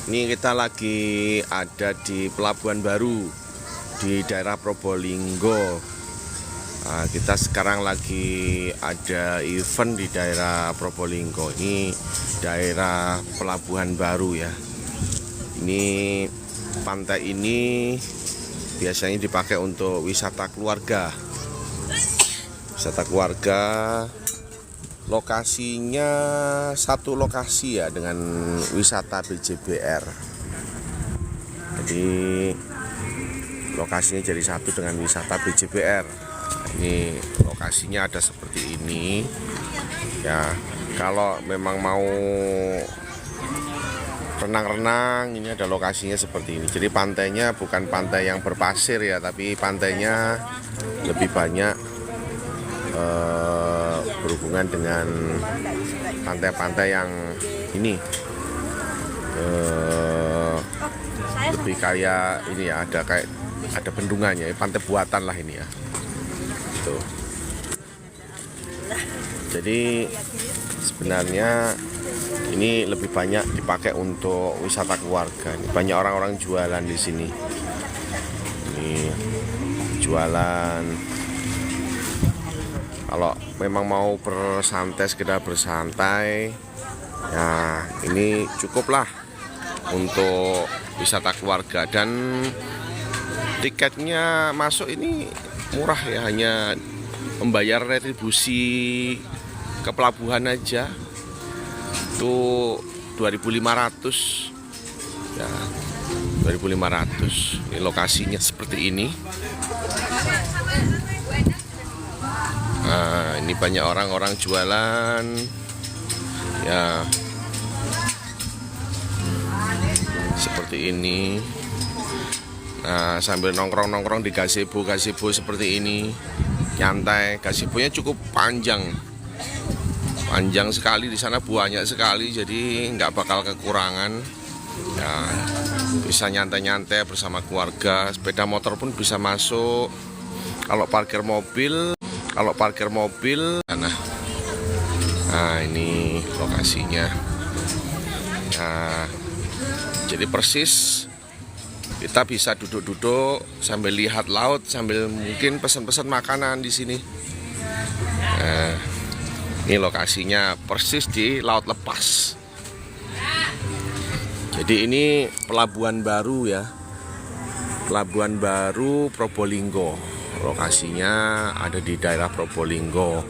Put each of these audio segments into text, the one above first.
Ini kita lagi ada di Pelabuhan Baru di daerah Probolinggo. Nah, kita sekarang lagi ada event di daerah Probolinggo. Ini daerah Pelabuhan Baru ya. Ini pantai ini biasanya dipakai untuk wisata keluarga. Wisata keluarga. Lokasinya satu lokasi ya dengan wisata BJBR. Jadi lokasinya jadi satu dengan wisata BJBR. Ini lokasinya ada seperti ini. Ya, kalau memang mau renang-renang ini ada lokasinya seperti ini. Jadi pantainya bukan pantai yang berpasir ya, tapi pantainya lebih banyak berhubungan dengan pantai-pantai yang ini lebih kayak ini ya, ada bendungannya, pantai buatan lah ini ya. Tuh. Jadi sebenarnya ini lebih banyak dipakai untuk wisata keluarga. Ini banyak orang-orang jualan di sini. Ini jualan. Kalau memang mau bersantai, sekedar bersantai, ya ini cukuplah untuk wisata keluarga. Dan tiketnya masuk ini murah ya, hanya membayar retribusi ke pelabuhan aja itu 2.500 ya, 2.500. Ini lokasinya seperti ini. Nah, ini banyak orang-orang jualan ya seperti ini. Nah, sambil nongkrong-nongkrong di gazebo seperti ini, nyantai. Gazebonya cukup panjang sekali, di sana banyak sekali, jadi nggak bakal kekurangan ya. Bisa nyantai-nyantai bersama keluarga. Sepeda motor pun bisa masuk. Kalau parkir mobil, nah ini lokasinya. Nah, jadi persis kita bisa duduk-duduk sambil lihat laut, sambil mungkin pesan-pesan makanan di sini. Nah, ini lokasinya persis di Laut Lepas. Jadi ini Pelabuhan Baru ya, Pelabuhan Baru Probolinggo. Lokasinya ada di daerah Probolinggo,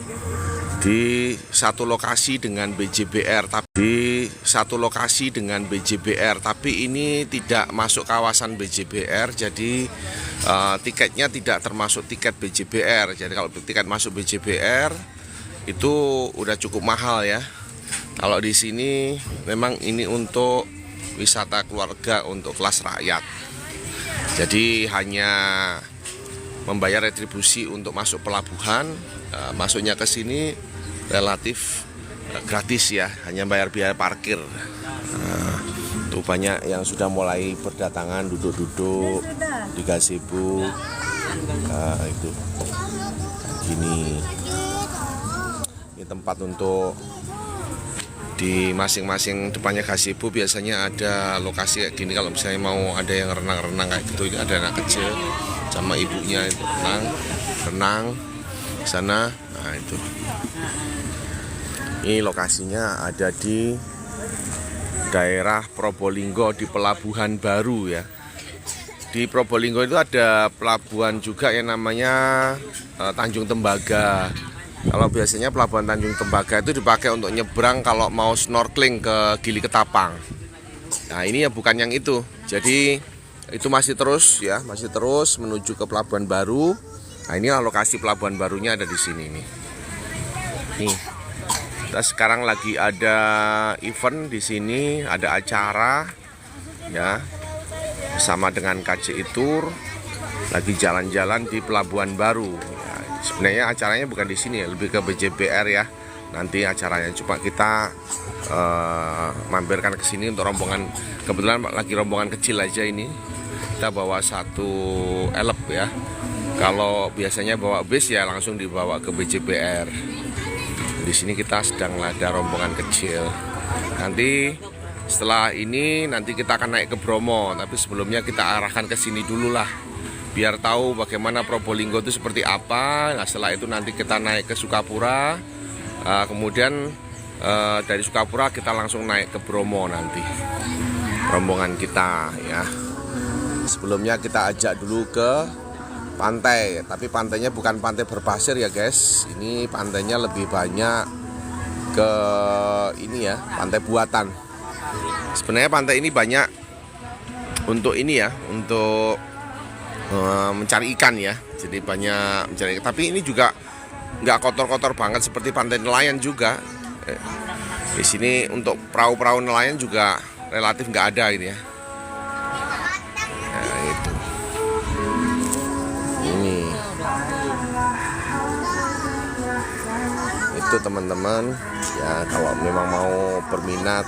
di satu lokasi dengan BJBR, tapi ini tidak masuk kawasan BJBR, jadi tiketnya tidak termasuk tiket BJBR. Jadi kalau tiket masuk BJBR itu udah cukup mahal ya. Kalau di sini memang ini untuk wisata keluarga, untuk kelas rakyat. Jadi hanya membayar retribusi untuk masuk pelabuhan. Masuknya ke sini relatif gratis ya, hanya bayar biaya parkir. Tuh banyak yang sudah mulai berdatangan, duduk-duduk di gazebo. Itu gini. Ini tempat untuk di masing-masing depannya gazebo biasanya ada lokasi kayak gini. Kalau misalnya mau ada yang renang-renang kayak gitu, ini ada anak kecil sama ibunya itu renang di sana. Nah itu, ini lokasinya ada di daerah Probolinggo di Pelabuhan Baru ya. Di Probolinggo itu ada pelabuhan juga yang namanya Tanjung Tembaga. Kalau biasanya pelabuhan Tanjung Tembaga itu dipakai untuk nyebrang kalau mau snorkeling ke Gili Ketapang. Nah ini ya bukan yang itu. Jadi itu masih terus menuju ke Pelabuhan Baru. Nah ini lokasi Pelabuhan Barunya ada di sini nih. Nih, kita sekarang lagi ada event di sini, ada acara ya bersama dengan KCI Tour, lagi jalan-jalan di Pelabuhan Baru. Ya, sebenarnya acaranya bukan di sini ya, lebih ke BJBR ya. Nanti acaranya coba kita mampirkan ke sini untuk rombongan. Kebetulan lagi rombongan kecil aja ini. Kita bawa satu elep ya. Kalau biasanya bawa bis ya langsung dibawa ke BJBR. Di sini kita sedang ada rombongan kecil. Nanti Setelah ini nanti kita akan naik ke Bromo, tapi sebelumnya kita arahkan ke sini dulu lah, biar tahu bagaimana Probolinggo itu seperti apa. Nah, setelah itu nanti kita naik ke Sukapura, kemudian dari Sukapura kita langsung naik ke Bromo nanti, rombongan kita ya. Sebelumnya kita ajak dulu ke pantai, tapi pantainya bukan pantai berpasir ya guys. Ini pantainya lebih banyak ke ini ya, pantai buatan. Sebenarnya pantai ini banyak untuk ini ya, untuk mencari ikan ya. Jadi banyak mencari ikan. Tapi ini juga nggak kotor-kotor banget seperti pantai nelayan juga. Di sini untuk perahu-perahu nelayan juga relatif nggak ada ini ya. Nah, itu. Ini. Itu teman-teman ya, kalau memang mau berminat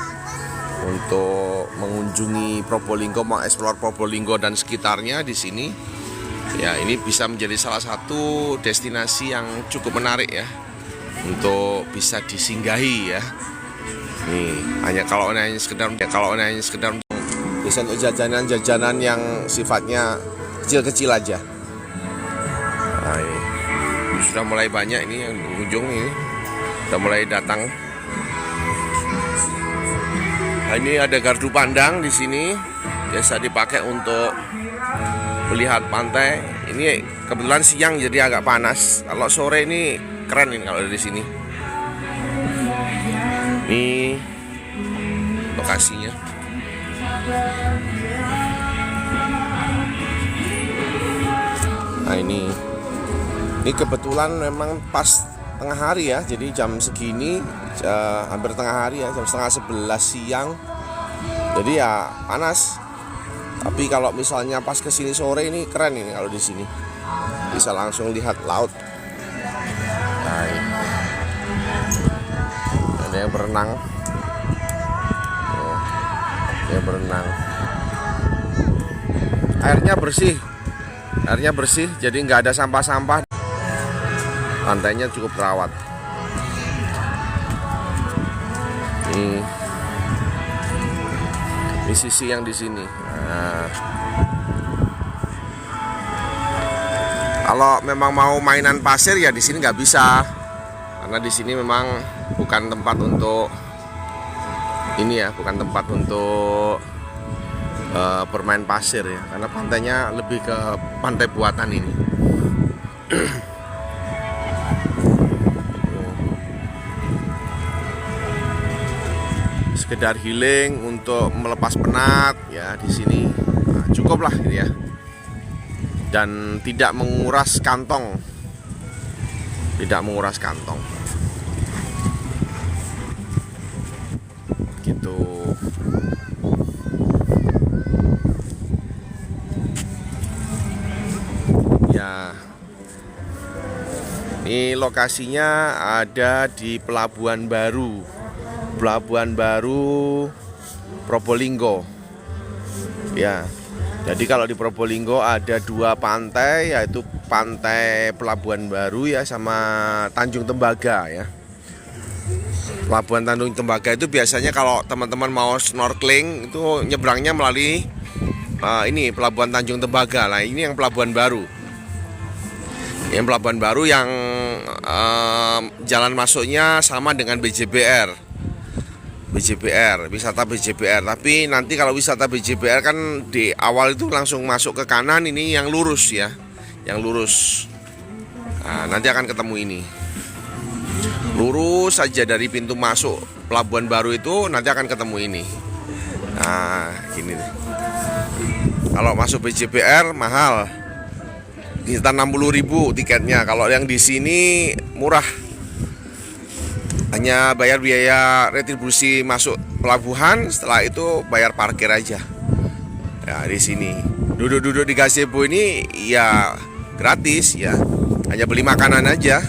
untuk mengunjungi Probolinggo, mau eksplor Probolinggo dan sekitarnya di sini, ya ini bisa menjadi salah satu destinasi yang cukup menarik ya untuk bisa disinggahi ya. Nih, hanya kalau hanya sekedar bisa untuk jajanan-jajanan yang sifatnya kecil-kecil aja. Nah, ini sudah mulai banyak ini yang berkunjung ini, sudah mulai datang. Nah, ini ada gardu pandang di sini, biasa dipakai untuk melihat pantai. Ini kebetulan siang jadi agak panas. Kalau sore ini keren ini kalau dari sini. Ini lokasinya. Nah ini kebetulan memang pas tengah hari ya, jadi jam segini hampir tengah hari ya, jam setengah 11 siang. Jadi ya panas. Tapi kalau misalnya pas kesini sore ini keren ini kalau di sini bisa langsung lihat laut. Nah, ada yang berenang. Yang berenang. Airnya bersih, jadi nggak ada sampah-sampah. Pantainya cukup terawat. Ini sisi yang di sini. Nah, kalau memang mau mainan pasir ya di sini nggak bisa, karena di sini memang bukan tempat untuk ini ya, bukan tempat untuk bermain pasir ya, karena pantainya lebih ke pantai buatan ini. Sekedar healing untuk melepas penat ya di sini. Nah, cukup lah gitu ya. Dan tidak menguras kantong. Tidak menguras kantong. Gitu. Ya. Ini lokasinya ada di Pelabuhan Baru Probolinggo ya. Jadi kalau di Probolinggo ada dua pantai, yaitu pantai Pelabuhan Baru ya sama Tanjung Tembaga ya. Pelabuhan Tanjung Tembaga itu biasanya kalau teman-teman mau snorkeling itu nyebrangnya melalui ini Pelabuhan Tanjung Tembaga. Nah ini yang Pelabuhan Baru. Yang Pelabuhan Baru yang jalan masuknya sama dengan BJBR, wisata BJBR. Tapi nanti kalau wisata BJBR kan di awal itu langsung masuk ke kanan, ini yang lurus ya, yang lurus. Nah, nanti akan ketemu ini. Lurus saja dari pintu masuk Pelabuhan Baru itu nanti akan ketemu ini. Nah, gini. Kalau masuk BJBR mahal. Sekitar 60.000 tiketnya. Kalau yang di sini murah. Hanya bayar biaya retribusi masuk pelabuhan, setelah itu bayar parkir aja. Ya di sini duduk-duduk di gazebo ini ya gratis ya, hanya beli makanan aja,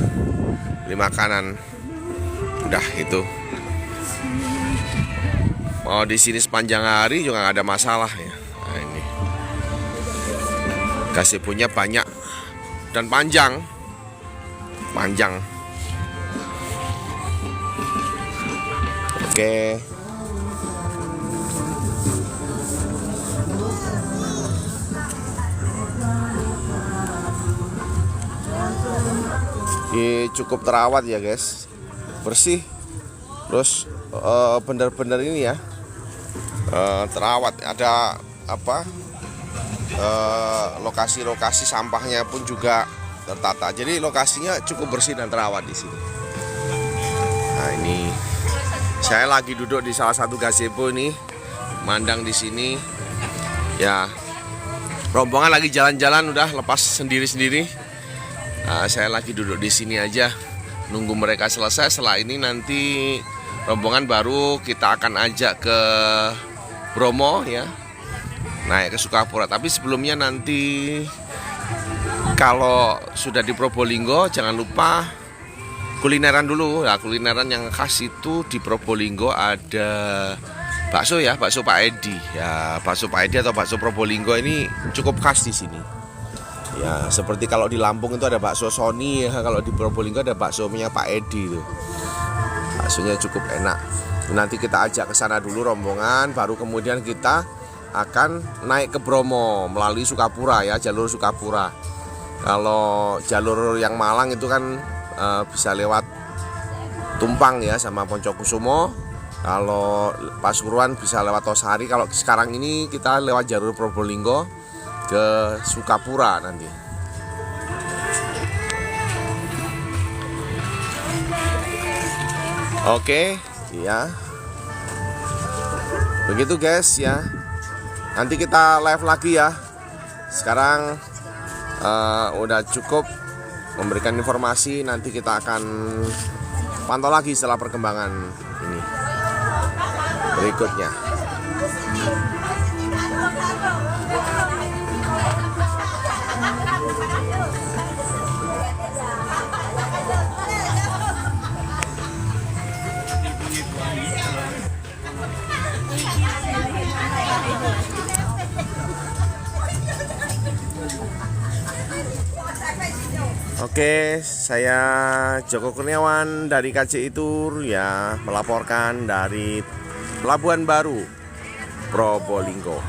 beli makanan. Udah itu. Mau di sini sepanjang hari juga nggak ada masalah ya. Nah, ini gazebonya banyak dan panjang. Oke. Ini cukup terawat ya guys, bersih, terus bener-bener ini ya, terawat. Ada apa, lokasi-lokasi sampahnya pun juga tertata. Jadi lokasinya cukup bersih dan terawat di sini. Nah ini saya lagi duduk di salah satu gazebo nih, mandang di sini. Ya, rombongan lagi jalan-jalan udah lepas sendiri-sendiri. Nah, saya lagi duduk di sini aja nunggu mereka selesai. Setelah ini nanti rombongan baru kita akan ajak ke Bromo ya, naik ke Sukapura. Tapi sebelumnya nanti kalau sudah di Probolinggo jangan lupa kulineran dulu ya. Kulineran yang khas itu di Probolinggo ada bakso ya, bakso Pak Edi ya. Bakso Pak Edi atau bakso Probolinggo ini cukup khas di sini ya. Seperti kalau di Lampung itu ada bakso Sony ya, kalau di Probolinggo ada baksonya Pak Edi itu. Baksonya cukup enak. Nanti kita ajak ke sana dulu rombongan, baru kemudian kita akan naik ke Bromo melalui Sukapura ya, jalur Sukapura. Kalau jalur yang Malang itu kan bisa lewat Tumpang ya sama Poncokusumo. Kalau Pasuruan bisa lewat Tosari. Kalau sekarang ini kita lewat jalur Probolinggo ke Sukapura nanti. Oke, ya. Begitu guys ya. Nanti kita live lagi ya. Sekarang udah cukup memberikan informasi. Nanti kita akan pantau lagi setelah perkembangan ini berikutnya. Oke, saya Joko Kurniawan dari KCI Tour ya, melaporkan dari Pelabuhan Baru, Probolinggo.